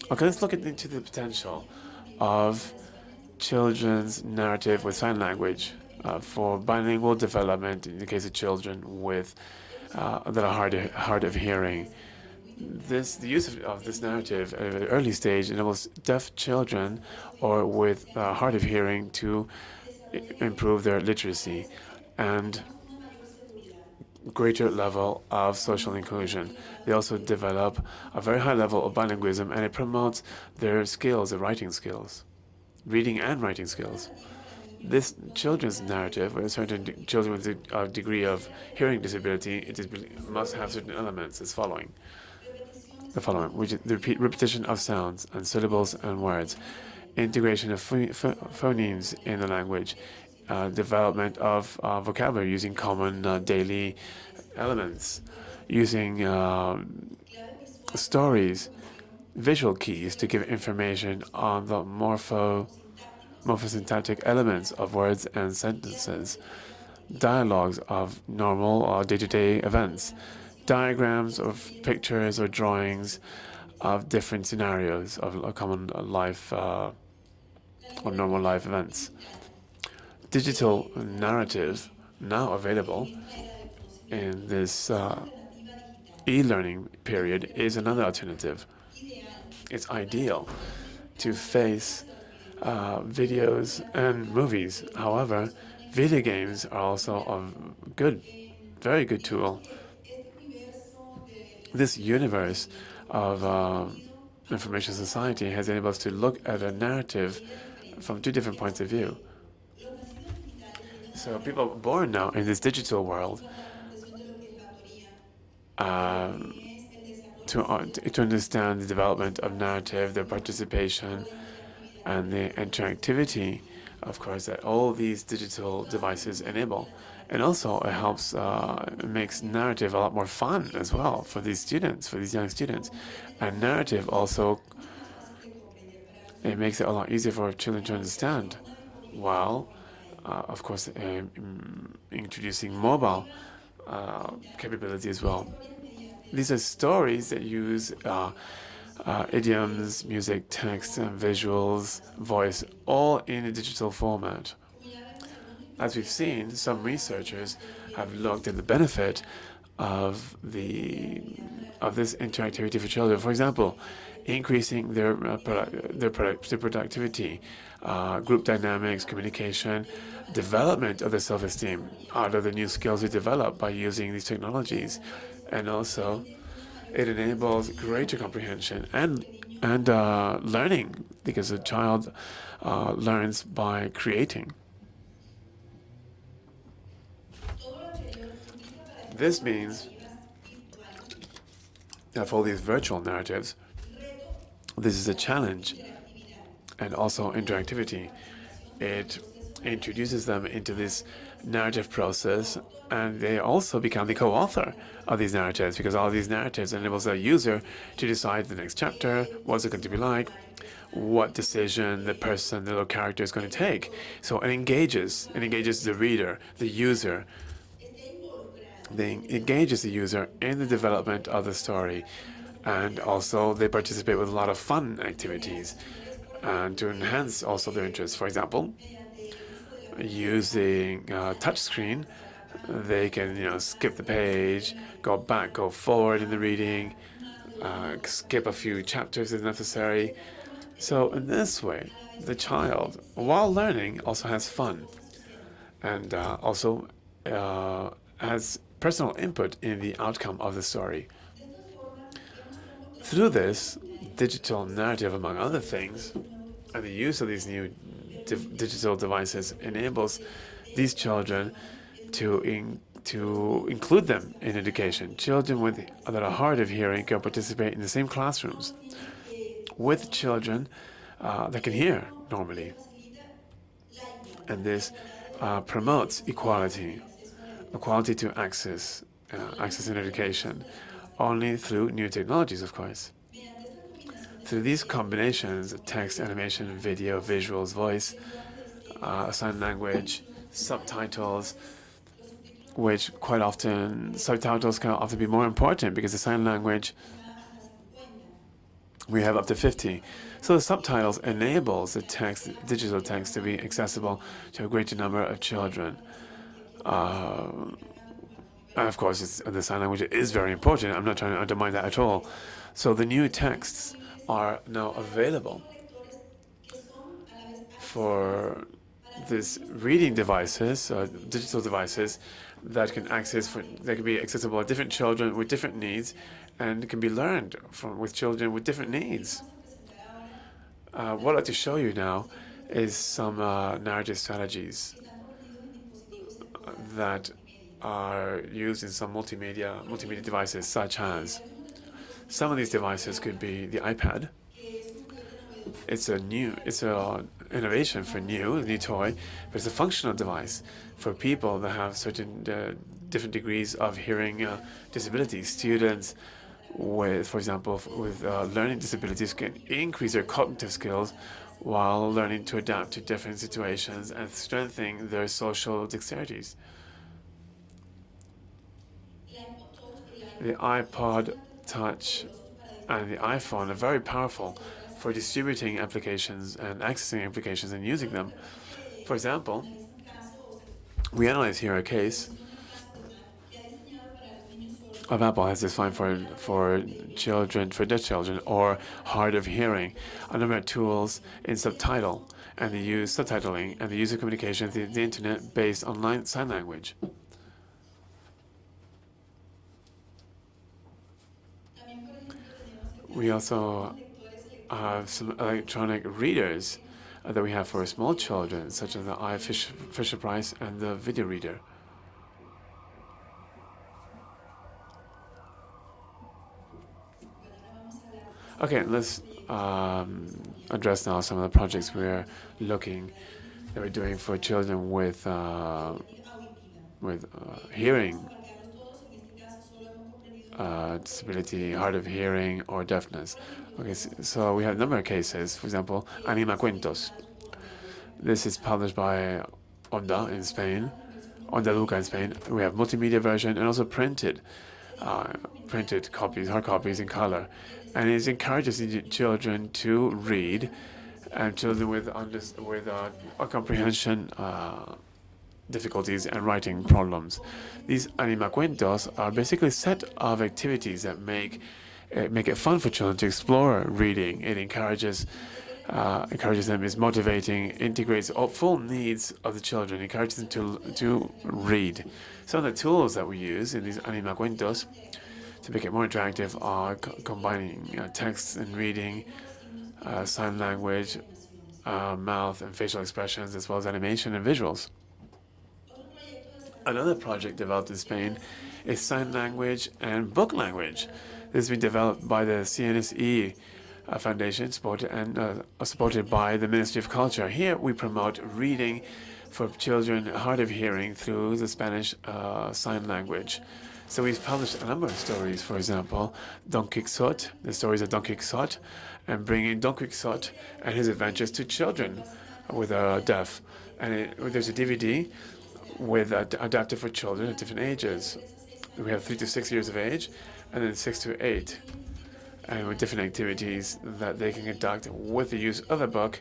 Okay, let's look into the potential of children's narrative with sign language for bilingual development in the case of children with that are hard of hearing. The use of this narrative at an early stage enables deaf children or with hard of hearing to improve their literacy and greater level of social inclusion. They also develop a very high level of bilingualism, and it promotes their skills, their writing skills, reading and writing skills. This children's narrative, with certain children with a degree of hearing disability, must have certain elements as following. The following, which is the repetition of sounds and syllables and words, integration of phonemes in the language, development of vocabulary using common daily elements, using stories, visual keys to give information on the morphosyntactic elements of words and sentences, dialogues of normal or day-to-day events, diagrams of pictures or drawings of different scenarios of a common life or normal life events. Digital narrative now available in this e-learning period is another alternative. It's ideal to face videos and movies. However, video games are also a very good tool. This universe of information society has enabled us to look at a narrative from two different points of view. So people born now in this digital world to understand the development of narrative, their participation, and the interactivity, of course, that all these digital devices enable. And also, it helps, it makes narrative a lot more fun as well for these students, for these young students. And narrative also, it makes it a lot easier for children to understand, while, of course, introducing mobile capability as well. These are stories that use idioms, music, text, and visuals, voice, all in a digital format. As we've seen, some researchers have looked at the benefit of this interactivity for children. For example, increasing their productivity, group dynamics, communication, development of their self-esteem out of the new skills we develop by using these technologies, and also it enables greater comprehension and learning, because a child learns by creating. This means that for all these virtual narratives, this is a challenge, and also interactivity. It introduces them into this narrative process, and they also become the co-author of these narratives, because all these narratives enables the user to decide the next chapter, what's it going to be like, what decision the person, the little character is going to take. So it engages the reader, the user. They engages the user in the development of the story, and also they participate with a lot of fun activities and to enhance also their interests. For example, using touchscreen, they can skip the page, go back, go forward in the reading, skip a few chapters if necessary. So in this way, the child, while learning, also has fun, and also has personal input in the outcome of the story. Through this digital narrative, among other things, and the use of these new digital devices enables these children to include them in education. Children that are hard of hearing can participate in the same classrooms with children that can hear normally. And this promotes equality to access in education, only through new technologies, of course. Through these combinations of text, animation, video, visuals, voice, sign language, subtitles, which subtitles can often be more important, because the sign language We have up to 50. So the subtitles enables the text, digital text, to be accessible to a greater number of children. And of course, the sign language is very important. I'm not trying to undermine that at all. So the new texts are now available for these reading devices, digital devices that can be accessible to different children with different needs, and can be learned with children with different needs. What I'd like to show you now is some narrative strategies that are used in some multimedia devices, such as some of these devices could be the iPad. It's an innovation for a new toy, but it's a functional device for people that have certain different degrees of hearing disabilities. Students with, for example, with learning disabilities can increase their cognitive skills while learning to adapt to different situations and strengthening their social dexterities. The iPod Touch and the iPhone are very powerful for distributing applications and accessing applications and using them. For example, we analyze here a case of Apple has designed for children, for deaf children or hard of hearing, a number of tools in subtitling and the use of communication through the internet based on sign language. We also have some electronic readers that we have for small children, such as the Fisher-Price and the video reader. Okay, let's address now some of the projects we're doing for children with hearing disability, hard of hearing, or deafness. Okay, so we have a number of cases. For example, Anima Cuentos. This is published by Onda in Spain, Onda Luca in Spain. We have multimedia version and also printed copies, hard copies in color. And it encourages children to read, and children with comprehension difficulties and writing problems. These Anima Cuentos are basically a set of activities that make it fun for children to explore reading. It encourages them, is motivating, integrates all full needs of the children, encourages them to read. Some of the tools that we use in these Anima Cuentos to make it more interactive are combining text and reading, sign language, mouth and facial expressions, as well as animation and visuals. Another project developed in Spain is sign language and book language. This has been developed by the CNSE Foundation, supported by the Ministry of Culture. Here we promote reading for children hard of hearing through the Spanish sign language. So we've published a number of stories, for example, Don Quixote, the stories of Don Quixote, and bringing Don Quixote and his adventures to children with deaf. And there's a DVD with adapted for children at different ages. We have 3 to 6 years of age, and then 6 to 8, and with different activities that they can conduct with the use of a book,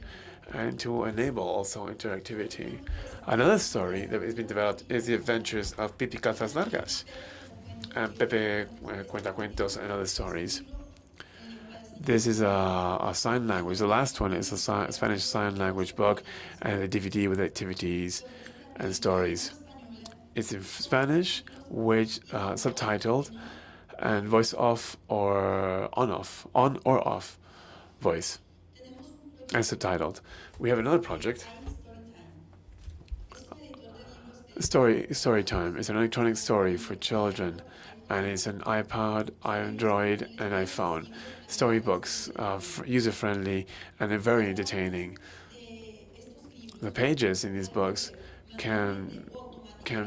and to enable also interactivity. Another story that has been developed is the adventures of Pipi Calzas Largas, and Pepe Cuenta Cuentos and other stories. This is a sign language. The last one is a Spanish sign language book and a DVD with activities and stories. It's in Spanish, which subtitled and voice off or on or off voice, and subtitled. We have another project. Story time is an electronic story for children, and it's an iPod, Android, and iPhone. Storybooks, user-friendly, and they're very entertaining. The pages in these books can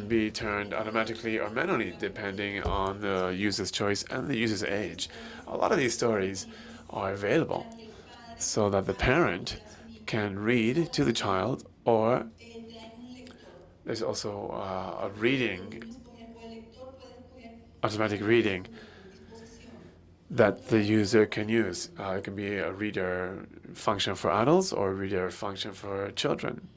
be turned automatically or manually, depending on the user's choice and the user's age. A lot of these stories are available so that the parent can read to the child, or there's also a automatic reading that the user can use. It can be a reader function for adults or a reader function for children.